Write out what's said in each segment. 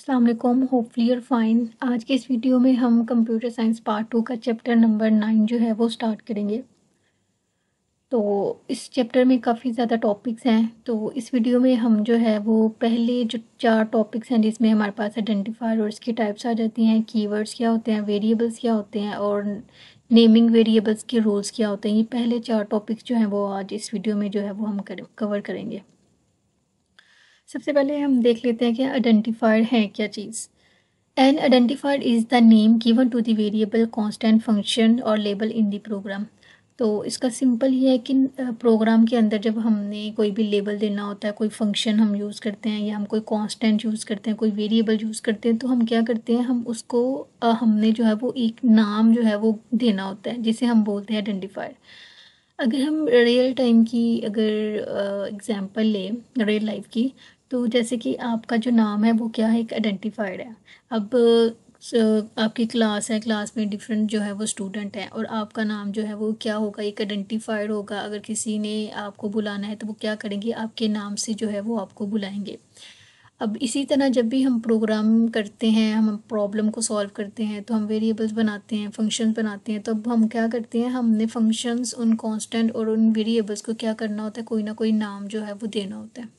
अस्सलाम वालेकुम, hopefully your fine. आज के इस वीडियो में हम कंप्यूटर साइंस पार्ट 2 का चैप्टर नंबर 9 जो है वो स्टार्ट करेंगे। तो इस चैप्टर में काफ़ी ज़्यादा टॉपिक्स हैं। तो इस वीडियो में हम जो है वो पहले जो 4 टॉपिक्स हैं जिसमें हमारे पास आइडेंटिफायर और इसकी टाइप्स आ जाती हैं, कीवर्ड्स क्या होते हैं, वेरिएबल्स क्या होते हैं और नेमिंग वेरिएबल्स के रूल्स क्या होते हैं। ये पहले 4 टॉपिक्स जो हैं वो आज इस वीडियो में जो है वो हम कवर करेंगे। सबसे पहले हम देख लेते हैं कि आइडेंटिफायर है क्या चीज़। An identifier is the name given to the variable, constant, function और label in the program। तो इसका सिंपल ये है कि प्रोग्राम के अंदर जब हमने कोई भी लेबल देना होता है, कोई फंक्शन हम यूज़ करते हैं या हम कोई कांस्टेंट यूज़ करते हैं, कोई वेरिएबल यूज़ करते हैं, तो हम क्या करते हैं, हम उसको हमने जो है वो एक नाम जो है वो देना होता है जिसे हम बोलते हैं आइडेंटिफायर। अगर हम रियल टाइम की अगर एग्जांपल लें, रियल लाइफ की, तो जैसे कि आपका जो नाम है वो क्या है, एक आइडेंटिफाइड है। अब आपकी क्लास है, क्लास में डिफरेंट जो है वो स्टूडेंट हैं और आपका नाम जो है वो क्या होगा, एक आइडेंटिफाइड होगा। अगर किसी ने आपको बुलाना है तो वो क्या करेंगे, आपके नाम से जो है वो आपको बुलाएंगे। अब इसी तरह जब भी हम प्रोग्राम करते हैं, हम प्रॉब्लम को सॉल्व करते हैं, तो हम वेरिएबल्स बनाते हैं, फंक्शंस बनाते हैं, तो अब हम क्या करते हैं, हमने फंक्शंस उन कांस्टेंट और उन वेरिएबल्स को क्या करना होता है, कोई ना कोई नाम जो है वो देना होता है।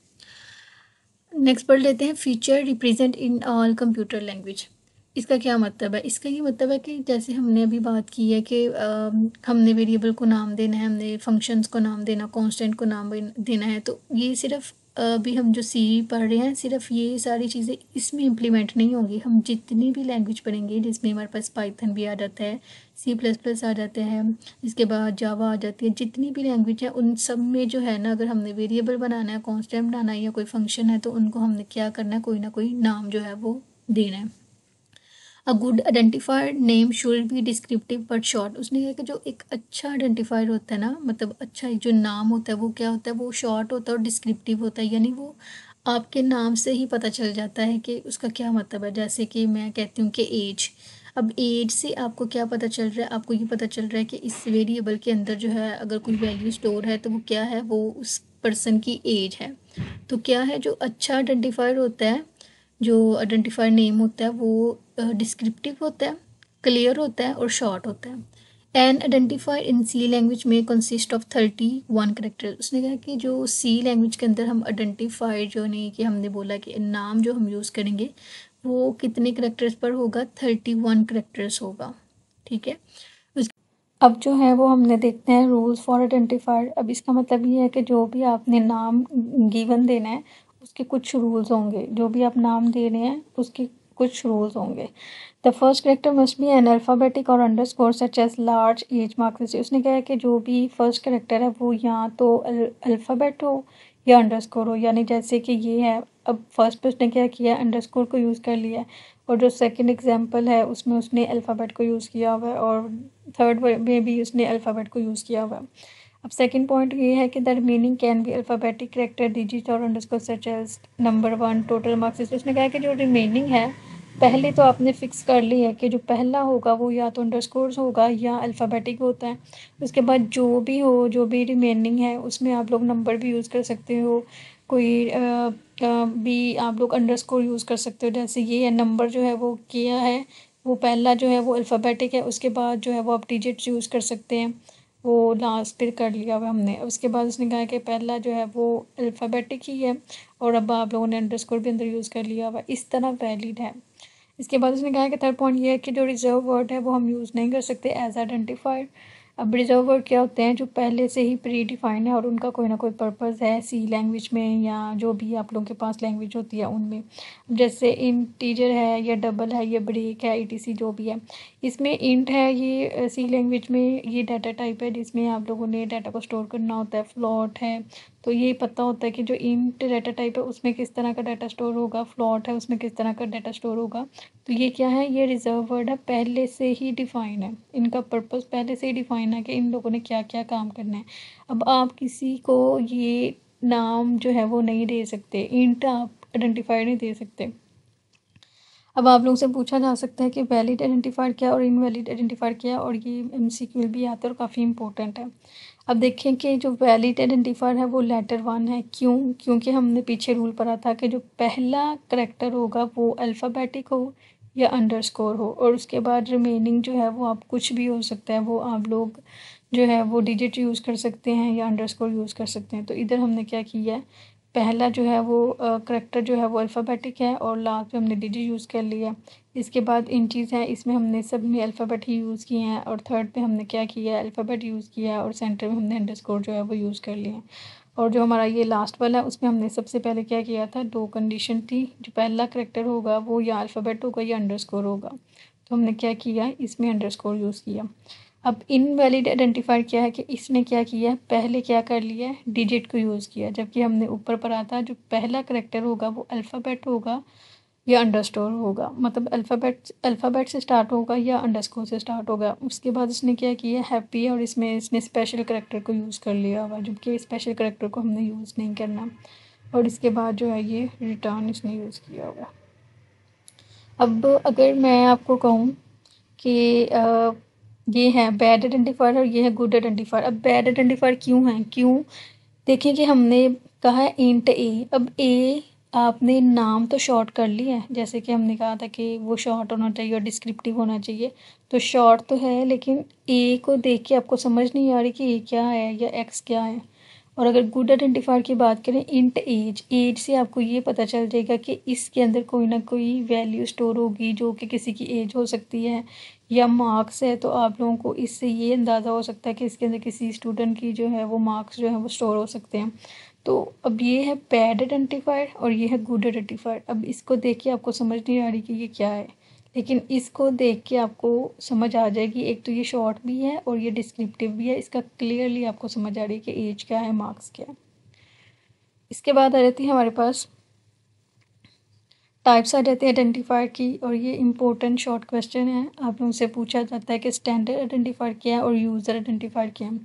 नेक्स्ट पढ़ लेते हैं, feature represent in all computer language. इसका क्या मतलब है, इसका ये मतलब है कि जैसे हमने अभी बात की है कि हमने वेरिएबल को नाम देना है, हमने फंक्शंस को नाम देना, कांस्टेंट को नाम देना है। तो ये सिर्फ अभी हम जो सी पढ़ रहे हैं, सिर्फ ये सारी चीज़ें इसमें इम्प्लीमेंट नहीं होंगी। हम जितनी भी लैंग्वेज पढ़ेंगे जिसमें हमारे पास पाइथन भी आ जाता है, C++ आ जाता है, इसके बाद जावा आ जाती है, जितनी भी लैंग्वेज है उन सब में जो है ना, अगर हमने वेरिएबल बनाना है, कांस्टेंट बनाना है या कोई फंक्शन है, तो उनको हमने क्या करना है, कोई ना कोई नाम जो है वो देना है। A good identifier name should be descriptive but short. उसने कहा कि जो एक अच्छा आइडेंटिफायर होता है ना, मतलब अच्छा जो नाम होता है वो क्या होता है, वो शॉर्ट होता है और डिस्क्रिप्टिव होता है, यानी वो आपके नाम से ही पता चल जाता है कि उसका क्या मतलब है। जैसे कि मैं कहती हूँ कि एज, अब एज से आपको क्या पता चल रहा है, आपको ये पता चल रहा है कि इस वेरिएबल के अंदर जो है अगर कोई वैल्यू स्टोर है तो वो क्या है, वो उस पर्सन की एज है। तो क्या है, जो अच्छा आइडेंटिफायर होता है, जो आइडेंटिफायर नेम होता है वो डिस्क्रिप्टिव होता है, क्लियर होता है और शॉर्ट होता है। An identifier in C language में कंसिस्ट ऑफ 31 करेक्टर। उसने कहा कि जो सी लैंग्वेज के अंदर हम आइडेंटिफायर जो नहीं, कि हमने बोला कि नाम जो हम यूज़ करेंगे वो कितने करेक्टर्स पर होगा, 31 करेक्टर्स होगा। ठीक है। अब जो है वो हमने देखते हैं रूल्स फॉर आइडेंटिफायर। अब इसका मतलब ये है कि जो भी आपने नाम गिवन देना है उसके कुछ रूल्स होंगे, जो भी आप नाम दे रहे हैं उसके कुछ रूल्स होंगे। The first character must be an alphabetic और underscore such as large as marks. उसने कहा है कि जो भी फर्स्ट करेक्टर है वो या तो अल्फ़ाबेट हो या अंडरस्कोर हो, यानी जैसे कि ये है, अब फर्स्ट पे उसने क्या किया, अंडरस्कोर को यूज़ कर लिया है, और जो सेकंड एग्जांपल है उसमें उसने अल्फ़ाबेट को यूज़ किया हुआ है, और थर्ड में भी उसने अल्फ़ाबेट को यूज़ किया हुआ है। अब सेकंड पॉइंट ये है कि the remaining can be alphabetic character digit और underscore such as number 1 total marks. उसने कहा कि जो रिमेनिंग है, पहले तो आपने फिक्स कर ली है कि जो पहला होगा वो या तो अंडरस्कोर्स होगा या अल्फ़ाबेटिक होता है। उसके बाद जो भी हो, जो भी रिमेनिंग है उसमें आप लोग नंबर भी यूज़ कर सकते हो, कोई भी आप लोग अंडरस्कोर यूज़ कर सकते हो। जैसे ये है, नंबर जो है वो किया है, वो पहला जो है वो अल्फ़ाबेटिक है, उसके बाद जो है वो आप डिजिट्स यूज़ कर सकते हैं, वो लास्ट पे कर लिया हुआ हमने। उसके बाद उसने कहा कि पहला जो है वो अल्फ़ाबेटिक ही है और अब आप लोगों ने अंडरस्कोर भी अंदर यूज़ कर लिया हुआ, इस तरह वैलिड है। इसके बाद उसने कहा कि थर्ड पॉइंट ये है कि जो रिजर्व वर्ड है वो हम यूज़ नहीं कर सकते एज आइडेंटिफायर। अब रिजर्व वर्ड क्या होते हैं, जो पहले से ही प्री डिफाइंड है और उनका कोई ना कोई पर्पज़ है सी लैंग्वेज में या जो भी आप लोगों के पास लैंग्वेज होती है उनमें। जैसे इंटीजर है या डबल है या ब्रेक है, ETC जो भी है। इसमें इंट है, ये सी लैंग्वेज में ये डाटा टाइप है जिसमें आप लोगों ने डाटा को स्टोर करना होता है। फ्लोट है, तो ये पता होता है कि जो इंट डाटा टाइप है उसमें किस तरह का डाटा स्टोर होगा, फ्लोट है उसमें किस तरह का डाटा स्टोर होगा। तो ये क्या है, ये रिजर्व वर्ड है, पहले से ही डिफाइन है, इनका पर्पस पहले से ही डिफाइन है कि इन लोगों ने क्या क्या काम करना है। अब आप किसी को ये नाम जो है वो नहीं दे सकते, इंट आप आइडेंटिफाई नहीं दे सकते। अब आप लोगों से पूछा जा सकता है कि वैलिड आइडेंटिफायर क्या और इनवैलिड आइडेंटिफायर क्या है, और ये MCQ भी आता है और काफ़ी इंपॉर्टेंट है। अब देखें कि जो वैलिड आइडेंटिफायर है वो लेटर 1 है। क्यों? क्योंकि हमने पीछे रूल पढ़ा था कि जो पहला करैक्टर होगा वो अल्फ़ाबेटिक हो या अंडरस्कोर हो, और उसके बाद रिमेनिंग जो है वो आप कुछ भी हो सकता है, वो आप लोग जो है वो डिजिट यूज़ कर सकते हैं या अंडरस्कोर यूज़ कर सकते हैं। तो इधर हमने क्या किया है, पहला जो है वो करैक्टर जो है वो अल्फ़ाबेटिक है और लास्ट में हमने डिजिट यूज़ कर लिया। इसके बाद इन चीज़ हैं, इसमें हमने सब में अल्फ़ाबेट ही यूज़ किए हैं, और थर्ड पे हमने क्या किया है, अल्फ़ाबेट यूज़ किया है, और सेंटर में हमने अंडरस्कोर जो है वो यूज़ कर लिए हैं। और जो हमारा ये लास्ट वाला है उसमें हमने सबसे पहले क्या किया था, 2 कंडीशन थी, जो पहला करैक्टर होगा वो या अल्फ़ाबेट होगा या अंडरस्कोर होगा। तो हमने क्या किया, इसमें अंडरस्कोर यूज़ किया। अब इनवैलिड आइडेंटिफायर क्या है कि इसने क्या किया है, पहले क्या कर लिया है, डिजिट को यूज़ किया, जबकि हमने ऊपर पढ़ा था जो पहला करैक्टर होगा वो अल्फ़ाबेट होगा या अंडरस्कोर होगा, मतलब अल्फ़ाबेट से स्टार्ट होगा या अंडरस्कोर से स्टार्ट होगा। उसके बाद इसने क्या किया, हैप्पी है, और इसमें इसने स्पेशल करैक्टर को यूज़ कर लिया हुआ, जबकि स्पेशल करैक्टर को हमने यूज़ नहीं करना। और इसके बाद जो है ये रिटर्न इसने यूज़ किया हुआ। अब अगर मैं आपको कहूँ कि ये है बैड आइडेंटिफायर और ये है गुड आइडेंटिफायर। अब बैड आइडेंटिफायर क्यों है, क्यों? देखें कि हमने कहा है इंट ए। अब ए आपने नाम तो शॉर्ट कर लिया है, जैसे कि हमने कहा था कि वो शॉर्ट होना चाहिए और डिस्क्रिप्टिव होना चाहिए, तो शॉर्ट तो है, लेकिन ए को देख के आपको समझ नहीं आ रही कि ए क्या है या एक्स क्या है। और अगर गुड आइडेंटिफायर की बात करें, इंट एज, एज से आपको ये पता चल जाएगा कि इसके अंदर कोई ना कोई वैल्यू स्टोर होगी जो कि किसी की एज हो सकती है, या मार्क्स है, तो आप लोगों को इससे ये अंदाज़ा हो सकता है कि इसके अंदर किसी स्टूडेंट की जो है वो मार्क्स जो है वो स्टोर हो सकते हैं। तो अब ये है बैड आइडेंटिफायर और ये है गुड आइडेंटिफायर। अब इसको देख के आपको समझ नहीं आ रही कि ये क्या है, लेकिन इसको देख के आपको समझ आ जाएगी। एक तो ये शॉर्ट भी है और ये डिस्क्रिप्टिव भी है, इसका क्लियरली आपको समझ आ रही है कि एज क्या है, मार्क्स क्या है। इसके बाद आ जाती है हमारे पास टाइप्स आ जाती है आइडेंटिफायर की, और ये इंपॉर्टेंट शॉर्ट क्वेश्चन है। आप लोगों से पूछा जाता है कि स्टैंडर्ड आइडेंटिफायर क्या है और यूज़र आइडेंटिफायर क्या है।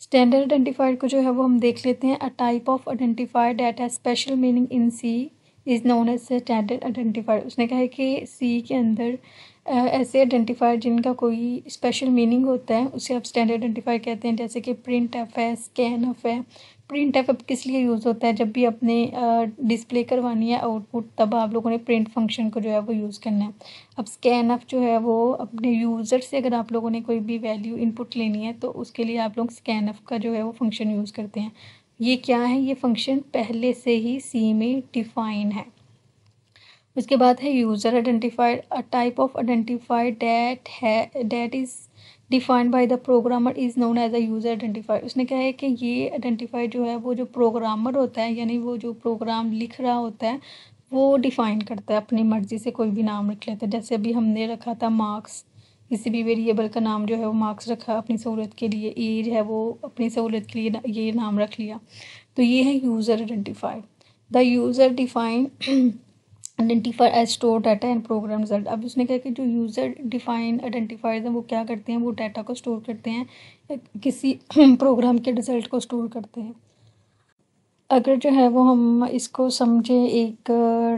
स्टैंडर्ड आइडेंटिफायर को जो है वो हम देख लेते हैं। A type of identifier that has special meaning in C is known as standard identifier. उसने कहा है कि सी के अंदर ऐसे आइडेंटिफायर जिनका कोई स्पेशल मीनिंग होता है उसे आप स्टैंडर्ड आइडेंटिफायर कहते हैं, जैसे कि प्रिंट एफ है, स्कैन एफ है। प्रिंट एफ अब किस लिए यूज़ होता है, जब भी अपने डिस्प्ले करवानी है आउटपुट, तब आप लोगों ने प्रिंट फंक्शन को जो है वो यूज़ करना है। अब स्कैन एफ जो है वो अपने यूज़र से अगर आप लोगों ने कोई भी वैल्यू इनपुट लेनी है तो उसके लिए आप लोग स्कैन एफ का जो है वो फंक्शन यूज़ करते हैं। ये क्या है, ये फंक्शन पहले से ही सी में डिफाइन है। उसके बाद है user identifier. A type of identifier that is defined by the programmer is known as a user identifier. उसने कहा है कि ये आइडेंटिफायर जो है वो जो प्रोग्रामर होता है, यानी वो जो प्रोग्राम लिख रहा होता है, वो डिफ़ाइन करता है, अपनी मर्ज़ी से कोई भी नाम रख लेता है। जैसे अभी हमने रखा था मार्क्स, किसी भी वेरिएबल का नाम जो है वो मार्क्स रखा अपनी सहूलत के लिए, एज है वो अपनी सहूलत के लिए ये नाम रख लिया। तो ये है user identifier. The user define identifier as store data and program result. अब उसने कहा कि जो यूज़र डिफाइन आइडेंटिफायर्स हैं वो क्या करते हैं, वो डाटा को स्टोर करते हैं, किसी प्रोग्राम के रिजल्ट को स्टोर करते हैं। अगर जो है वो हम इसको समझें एक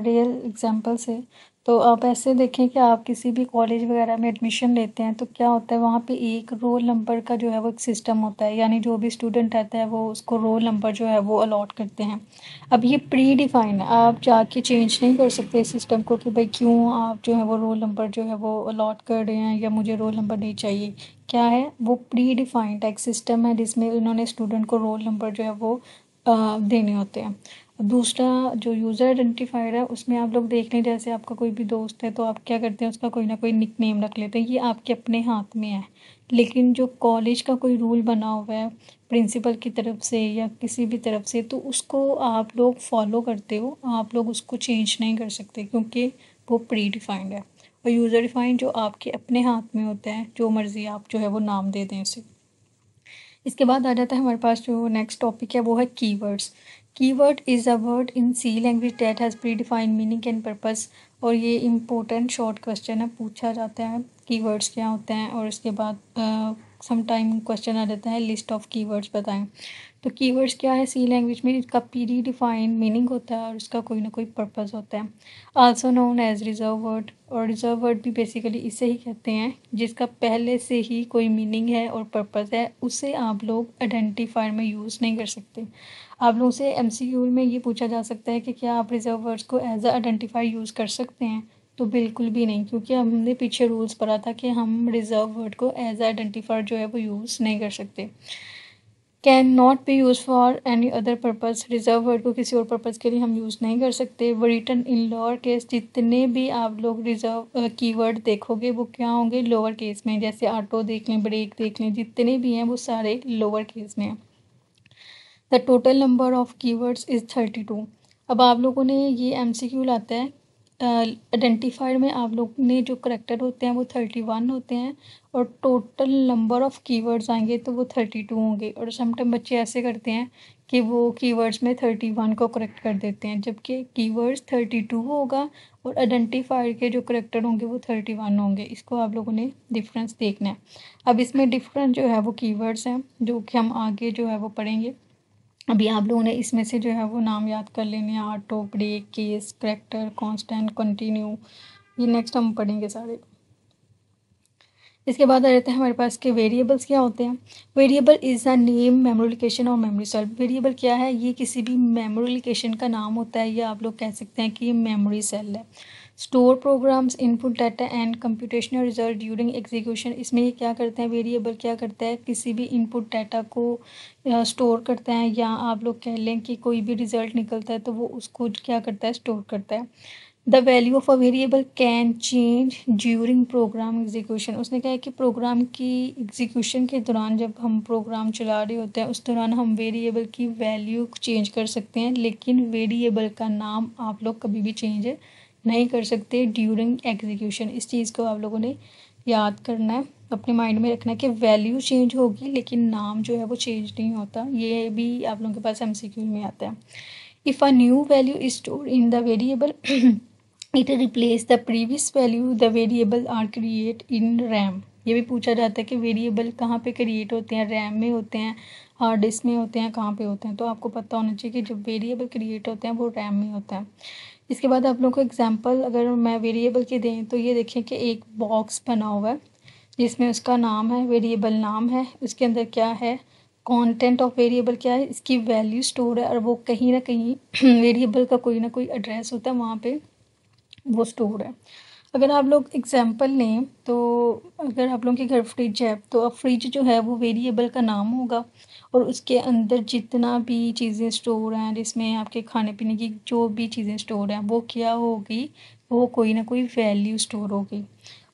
रियल एग्जांपल से, तो आप ऐसे देखें कि आप किसी भी कॉलेज वगैरह में एडमिशन लेते हैं तो क्या होता है, वहाँ पे एक रोल नंबर का जो है वो एक सिस्टम होता है, यानी जो भी स्टूडेंट रहता है वो उसको रोल नंबर जो है वो अलॉट करते हैं। अब ये प्री डिफाइन है, आप जाके चेंज नहीं कर सकते इस सिस्टम को कि भाई क्यों आप जो है वो रोल नंबर जो है वो अलॉट कर रहे हैं या मुझे रोल नंबर नहीं चाहिए। क्या है, वो प्री डिफाइंड एक सिस्टम है जिसमें उन्होंने स्टूडेंट को रोल नंबर जो है वो देने होते हैं। दूसरा जो यूज़र आइडेंटिफायर है उसमें आप लोग देख लें, जैसे आपका कोई भी दोस्त है तो आप क्या करते हैं, उसका कोई ना कोई निक नेम रख लेते हैं, ये आपके अपने हाथ में है। लेकिन जो कॉलेज का कोई रूल बना हुआ है प्रिंसिपल की तरफ से या किसी भी तरफ से, तो उसको आप लोग फॉलो करते हो, आप लोग उसको चेंज नहीं कर सकते क्योंकि वो प्री डिफाइंड है। और यूज़र डिफाइंड जो आपके अपने हाथ में होता है, जो मर्ज़ी आप जो है वो नाम दे दें उसे। इसके बाद आ जाता है हमारे पास जो नेक्स्ट टॉपिक है वो है keywords. Keyword is a word in C language that has predefined meaning and purpose. और ये इंपॉर्टेंट शॉर्ट क्वेश्चन है, पूछा जाता है कीवर्ड्स क्या होते हैं, और इसके बाद सम टाइम क्वेश्चन आ जाता है लिस्ट ऑफ कीवर्ड्स बताएं। तो कीवर्ड्स क्या है सी लैंग्वेज में, इसका प्री डिफाइंड मीनिंग होता है और इसका कोई ना कोई पर्पस होता है। Also known as reserve word, और रिजर्व वर्ड भी बेसिकली इसे ही कहते हैं जिसका पहले से ही कोई मीनिंग है और पर्पस है, उसे आप लोग आइडेंटिफायर में यूज़ नहीं कर सकते। आप लोगों से एमसीक्यू में ये पूछा जा सकता है कि क्या आप रिजर्व वर्ड्स को एज अ आइडेंटिफायर यूज़ कर सकते हैं, तो बिल्कुल भी नहीं, क्योंकि हमने पीछे रूल्स पढ़ा था कि हम रिजर्व वर्ड को एज आइडेंटिफायर जो है वो यूज़ नहीं कर सकते। Can not be use for any other purpose, reserve word को किसी और पर्पज़ के लिए हम यूज़ नहीं कर सकते। वो रिटन इन लोअर केस, जितने भी आप लोग रिजर्व कीवर्ड देखोगे वो क्या होंगे, लोअर केस में। जैसे ऑटो देख लें, ब्रेक देख लें, जितने भी हैं वो सारे लोअर केस में हैं। The total number of keywords is 32। अब आप लोगों ने ये एमसीक्यू लाता है आइडेंटिफायर में, आप लोग ने जो करेक्टर होते हैं वो 31 होते हैं और टोटल नंबर ऑफ कीवर्ड्स आएंगे तो वो 32 होंगे। और समटाइम बच्चे ऐसे करते हैं कि वो कीवर्ड्स में 31 को करेक्ट कर देते हैं, जबकि कीवर्ड्स 32 होगा और आइडेंटिफायर के जो करेक्टर होंगे वो 31 होंगे। इसको आप लोगों ने डिफरेंस देखना है। अब इसमें डिफरेंट जो है वो कीवर्ड्स हैं जो कि हम आगे जो है वो पढ़ेंगे। अभी आप लोगों ने इसमें से जो है वो नाम याद कर लेने हैं, auto, break, case, character, constant, continue, ये नेक्स्ट हम पढ़ेंगे सारे। इसके बाद आ जाते हैं हमारे पास के वेरिएबल्स क्या होते हैं। Variable is a name, memory location और मेमोरी सेल। वेरिएबल क्या है, ये किसी भी मेमोरी लोकेशन का नाम होता है, या आप लोग कह सकते हैं कि ये मेमोरी सेल है। Store programs, input data and computational result during execution. इसमें ये क्या करते हैं, वेरिएबल क्या करता है, किसी भी इनपुट डाटा को स्टोर करता है, या आप लोग कह लें कि कोई भी रिजल्ट निकलता है तो वो उसको क्या करता है, स्टोर करता है। The value of a variable can change during program execution. उसने कहा है कि प्रोग्राम की एग्जीक्यूशन के दौरान, जब हम प्रोग्राम चला रहे होते हैं उस दौरान हम वेरिएबल की वैल्यू चेंज कर सकते हैं, लेकिन वेरिएबल का नाम आप लोग कभी भी चेंज नहीं कर सकते ड्यूरिंग एग्जीक्यूशन। इस चीज़ को आप लोगों ने याद करना है, अपने माइंड में रखना है कि वैल्यू चेंज होगी लेकिन नाम जो है वो चेंज नहीं होता। ये भी आप लोगों के पास एमसीक्यू में आता है। If a new value is stored in the variable it replace the previous value, the variable are create in RAM. ये भी पूछा जाता है कि वेरिएबल कहाँ पे क्रिएट होते हैं, रैम में होते हैं, हार्ड डिस्क में होते हैं, कहाँ पे होते हैं। तो आपको पता होना चाहिए कि जब वेरिएबल क्रिएट होते हैं वो रैम में होता है। इसके बाद आप लोगों को एग्जांपल अगर मैं वेरिएबल के दें तो ये देखें कि एक बॉक्स बना हुआ है जिसमें उसका नाम है, वेरिएबल नाम है, उसके अंदर क्या है, कंटेंट ऑफ वेरिएबल क्या है, इसकी वैल्यू स्टोर है, और वो कहीं ना कहीं वेरिएबल का कोई ना कोई एड्रेस होता है वहाँ पे वो स्टोर है। अगर आप लोग एग्जांपल लें तो अगर आप लोगों के घर फ्रिज है तो अब फ्रिज जो है वो वेरिएबल का नाम होगा और उसके अंदर जितना भी चीज़ें स्टोर हैं, जिसमें आपके खाने पीने की जो भी चीज़ें स्टोर हैं वो क्या होगी, वो कोई ना कोई वैल्यू स्टोर होगी।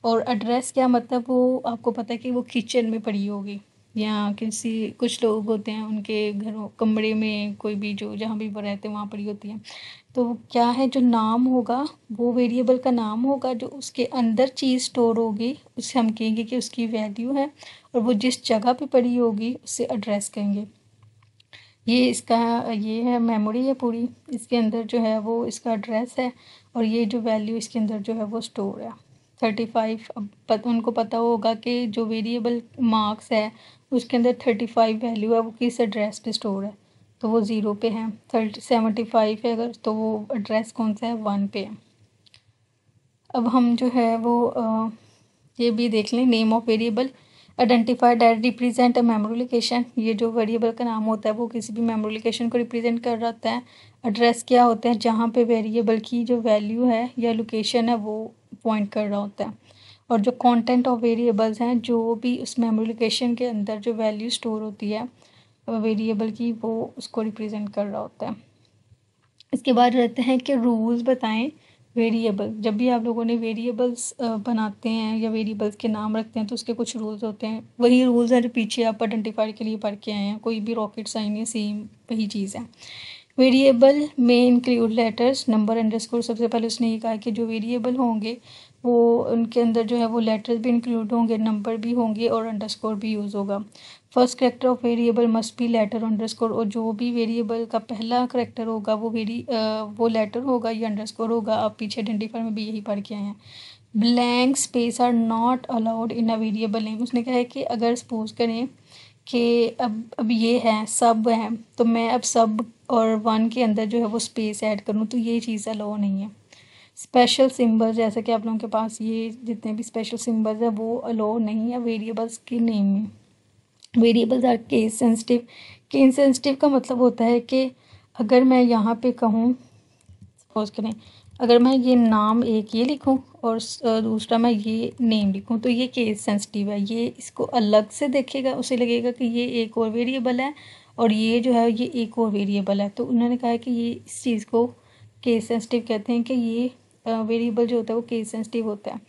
और एड्रेस क्या मतलब, वो आपको पता है कि वो किचन में पड़ी होगी, या किसी कुछ लोग होते हैं उनके घरों कमरे में कोई भी जो जहाँ भी वो रहते हैं वहाँ पड़ी होती है। तो क्या है, जो नाम होगा वो वेरिएबल का नाम होगा, जो उसके अंदर चीज़ स्टोर होगी उससे हम कहेंगे कि उसकी वैल्यू है, और वो जिस जगह पे पड़ी होगी उससे एड्रेस कहेंगे। ये इसका ये है मेमोरी है पूरी, इसके अंदर जो है वो इसका एड्रेस है, और ये जो वैल्यू इसके अंदर जो है वो स्टोर है 35। अब उनको पता होगा कि जो वेरिएबल मार्क्स है उसके अंदर 35 वैल्यू है, वो किस एड्रेस पे स्टोर है, तो वो 0 पे है। 75 है अगर, तो वो एड्रेस कौन सा है, 1 पे है। अब हम जो है वो ये भी देख लें, name of variable identifier that represent a memory location. ये जो वेरिएबल का नाम होता है वो किसी भी मेमोरी लोकेशन को रिप्रेजेंट कर रहा होता है। एड्रेस क्या होता है, जहाँ पे वेरिएबल की जो वैल्यू है या लोकेशन है वो पॉइंट कर रहा होता है। और जो कंटेंट ऑफ वेरिएबल्स हैं, जो भी उस मेमोरी लोकेशन के अंदर जो वैल्यू स्टोर होती है वेरिएबल की, वो उसको रिप्रेजेंट कर रहा होता है। इसके बाद रहते हैं कि रूल्स बताएं वेरिएबल। जब भी आप लोगों ने वेरिएबल्स बनाते हैं या वेरिएबल्स के नाम रखते हैं तो उसके कुछ रूल्स होते हैं, वही रूल्स हैं जो पीछे आप आइडेंटिफायर के लिए पढ़ के आए हैं, कोई भी रॉकेट साइन है, सेम वही चीज़ है। वेरिएबल में इंक्लूड लेटर्स, नंबर, अंडरस्कोर। सबसे पहले उसने ये कहा कि जो वेरिएबल होंगे वो उनके अंदर जो है वो लेटर्स भी इंक्लूड होंगे, नंबर भी होंगे और अंडरस्कोर भी यूज़ होगा। First character of variable must be letter underscore, और जो भी वेरिएबल का पहला करेक्टर होगा वो लेटर होगा या अंडरस्कोर होगा। आप पीछे आइडेंटिफायर में भी यही पढ़ के आए हैं। Blank space are not allowed in a variable name. उसने कहा है कि अगर सपोज करें कि अब ये है सब है, तो मैं अब सब और वन के अंदर जो है वो स्पेस ऐड करूँ, तो ये चीज़ अलाउ नहीं है। स्पेशल सिंबल जैसे कि आप लोगों के पास ये जितने भी स्पेशल सिंबल्स है वो अलाउ नहीं है वेरिएबल्स के नेम में। Variables are case sensitive. Case sensitive का मतलब होता है कि अगर मैं यहाँ पे कहूँ, सपोज करें अगर मैं ये नाम एक ये लिखूं और दूसरा मैं ये नेम लिखूं, तो ये केस सेंसिटिव है। ये इसको अलग से देखेगा, उसे लगेगा कि ये एक और वेरिएबल है और ये जो है ये एक और वेरिएबल है। तो उन्होंने कहा है कि ये इस चीज़ को केस सेंसिटिव कहते हैं कि ये वेरिएबल जो होता है वो केस सेंसिटिव होता है।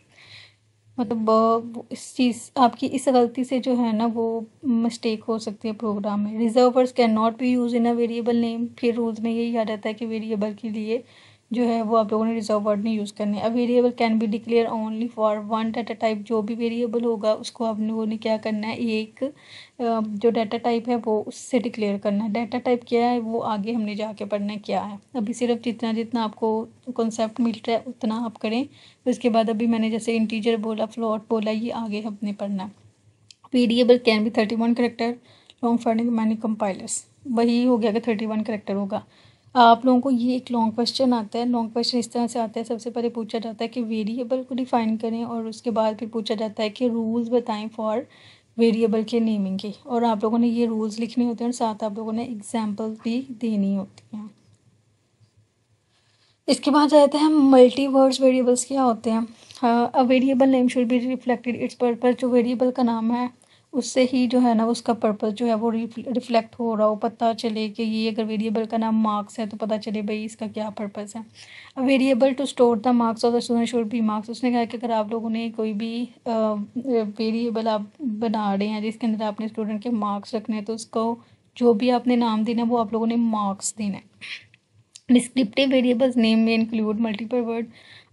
मतलब इस चीज़ आपकी इस गलती से जो है ना वो मिस्टेक हो सकती है प्रोग्राम में। Reservoirs can not be use in a variable name. फिर रूल्स में यही आ जाता है कि वेरिएबल के लिए जो है वो आप लोगों ने रिजर्व वर्ड नहीं यूज़ करने। A variable can be declare only for one data type. जो भी वेरिएबल होगा उसको आप लोगों ने क्या करना है, एक जो डाटा टाइप है वो उससे डिक्लेयर करना है। डाटा टाइप क्या है वो आगे हमने जाके पढ़ना है क्या है। अभी सिर्फ जितना जितना आपको कॉन्सेप्ट मिल रहा है उतना आप करें। तो इसके बाद अभी मैंने जैसे इंटीजर बोला, फ्लोट बोला, ये आगे हमने पढ़ना है। Variable can be 31 character long for many compilers. वही हो गया कि 31 करेक्टर होगा। आप लोगों को ये एक लॉन्ग क्वेश्चन आता है। लॉन्ग क्वेश्चन इस तरह से आता है, सबसे पहले पूछा जाता है कि वेरिएबल को डिफाइन करें और उसके बाद फिर पूछा जाता है कि रूल्स बताएं फॉर वेरिएबल के नेमिंग के। और आप लोगों ने ये रूल्स लिखने होते हैं और साथ आप लोगों ने एग्जाम्पल भी देनी होती हैं। इसके बाद जाते हैं मल्टी वर्ड्स वेरिएबल्स क्या होते हैं। अ variable name should be reflected it's purpose. जो वेरिएबल का नाम है उससे ही जो है ना उसका पर्पस जो है वो रिफ्लेक्ट हो रहा हो, पता चले कि ये अगर वेरिएबल का नाम मार्क्स है तो पता चले भाई इसका क्या पर्पस है। A variable to store the marks of the student should be marks. उसने कहा कि अगर आप लोगों ने कोई भी वेरिएबल आप बना रहे हैं जिसके अंदर आपने स्टूडेंट के मार्क्स रखने हैं, तो उसको जो भी आपने नाम देना है वो आप लोगों ने मार्क्स देना है। डिस्क्रिप्टिव वेरिएबल्स नेम में इंक्लूड मल्टीपल वर्ड।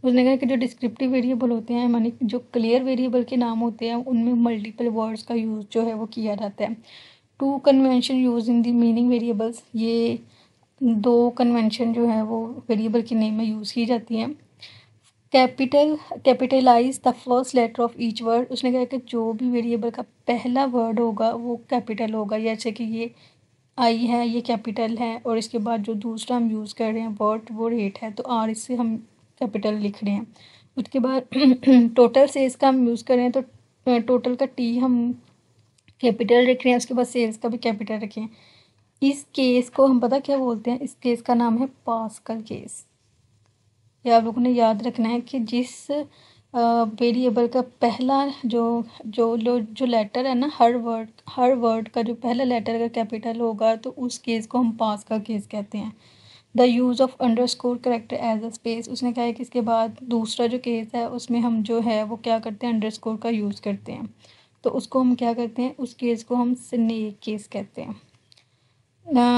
उसने कहा कि जो डिस्क्रिप्टिव वेरिएबल होते हैं मानी जो क्लियर वेरिएबल के नाम होते हैं उनमें मल्टीपल वर्ड्स का यूज़ जो है वो किया जाता है। Two convention use in the meaning variables. ये दो कन्वेंशन जो है वो वेरिएबल के नेम में यूज़ की जाती हैं। Capitalize the first letter of each word. उसने कहा कि जो भी वेरिएबल का पहला वर्ड होगा वो कैपिटल होगा। जैसे कि ये आई है, ये कैपिटल है, और इसके बाद जो दूसरा हम यूज़ कर रहे हैं वर्ड वो रेट है, तो आर इससे हम कैपिटल लिख रहे हैं। उसके बाद टोटल सेल्स का हम यूज़ कर रहे हैं तो टोटल का टी हम कैपिटल रख रहे हैं, उसके बाद सेल्स का भी कैपिटल रखें। इस केस को हम पता क्या बोलते हैं, इस केस का नाम है पास्कल केस। ये आप लोगों ने याद रखना है कि जिस वेरिएबल का पहला जो लेटर है ना, हर वर्ड का जो पहला लेटर अगर कैपिटल होगा तो उस केस को हम पास का केस कहते हैं। The use of underscore character as a space. उसने कहा है कि इसके बाद दूसरा जो केस है उसमें हम जो है वो क्या करते हैं, अंडरस्कोर का यूज़ करते हैं, तो उसको हम क्या करते हैं, उस केस को हम स्नेक केस कहते हैं।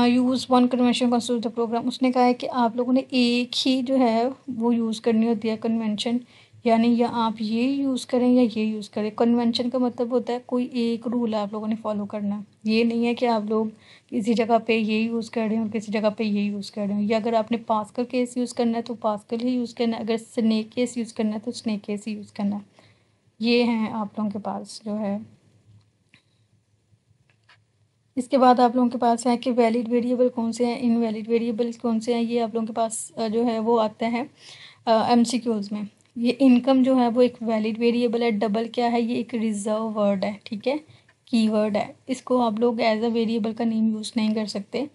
Use one convention construct the program. उसने कहा है कि आप लोगों ने एक ही जो है वो यूज़ करनी होती है कन्वेंशन, यानी या आप ये यूज़ करें या ये यूज़ करें। कन्वेंशन का मतलब होता है कोई एक रूल आप लोगों ने फॉलो करना है। ये नहीं है कि आप लोग किसी जगह पे ये यूज़ कर रहे हो और किसी जगह पे ये यूज़ कर रहे हो। या अगर आपने पास्कल केस यूज़ करना है तो पास्कल ही यूज़ करना है, अगर स्नेक केस यूज़ करना है तो स्नेक केस ही यूज़ करना है। ये हैं आप लोगों के पास जो है। इसके बाद आप लोगों के पास है कि वैलिड वेरिएबल कौन से हैं, इनवैलिड वेरिएबल्स कौन से हैं। ये आप लोगों के पास जो है वो आता है एमसीक्यूज़ में। ये इनकम जो है वो एक वैलिड वेरिएबल है। डबल क्या है, ये एक रिजर्व वर्ड है, ठीक है, कीवर्ड है। इसको आप लोग एज अ वेरिएबल का नेम यूज़ नहीं कर सकते।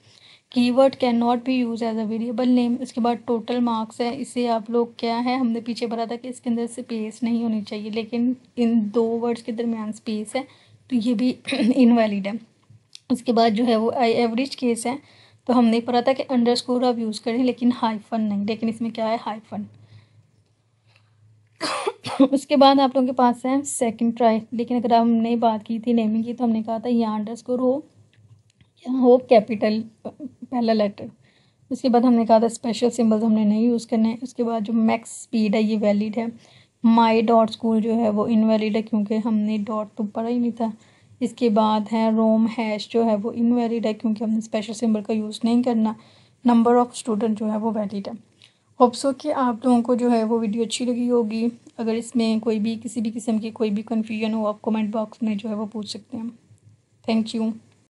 Keyword can not be use as a variable name. इसके बाद टोटल मार्क्स है, इसे आप लोग क्या है, हमने पीछे पढ़ा था कि इसके अंदर स्पेस नहीं होनी चाहिए, लेकिन इन दो वर्ड्स के दरमियान स्पेस है तो ये भी इनवैलिड है। उसके बाद जो है वो एवरेज केस है, तो हमने पढ़ा था कि अंडरस्कोर आप यूज़ करें लेकिन हाइफन नहीं, लेकिन इसमें क्या है, हाइफन। उसके बाद आप लोगों के पास है सेकंड ट्राई। लेकिन अगर हमने बात की थी नेमिंग की तो हमने कहा था यहाँ अंडरस्कोर हो, यहाँ हो कैपिटल पहला लेटर। उसके बाद हमने कहा था स्पेशल सिंबल्स हमने नहीं यूज़ करने हैं। उसके बाद जो मैक्स स्पीड है ये वैलिड है। माई डॉट स्कूल जो है वो इनवैलिड है क्योंकि हमने डॉट तो पढ़ा ही नहीं था। इसके बाद है रोम हैश जो है वो इनवैलिड है क्योंकि हमने स्पेशल सिंबल का यूज़ नहीं करना। नंबर ऑफ़ स्टूडेंट जो है वो वैलिड है। होप सो कि आप लोगों को जो है वो वीडियो अच्छी लगी होगी। अगर इसमें कोई भी किसी भी किस्म की कोई भी कन्फ्यूजन हो आप कमेंट बॉक्स में जो है वो पूछ सकते हैं। Thank you.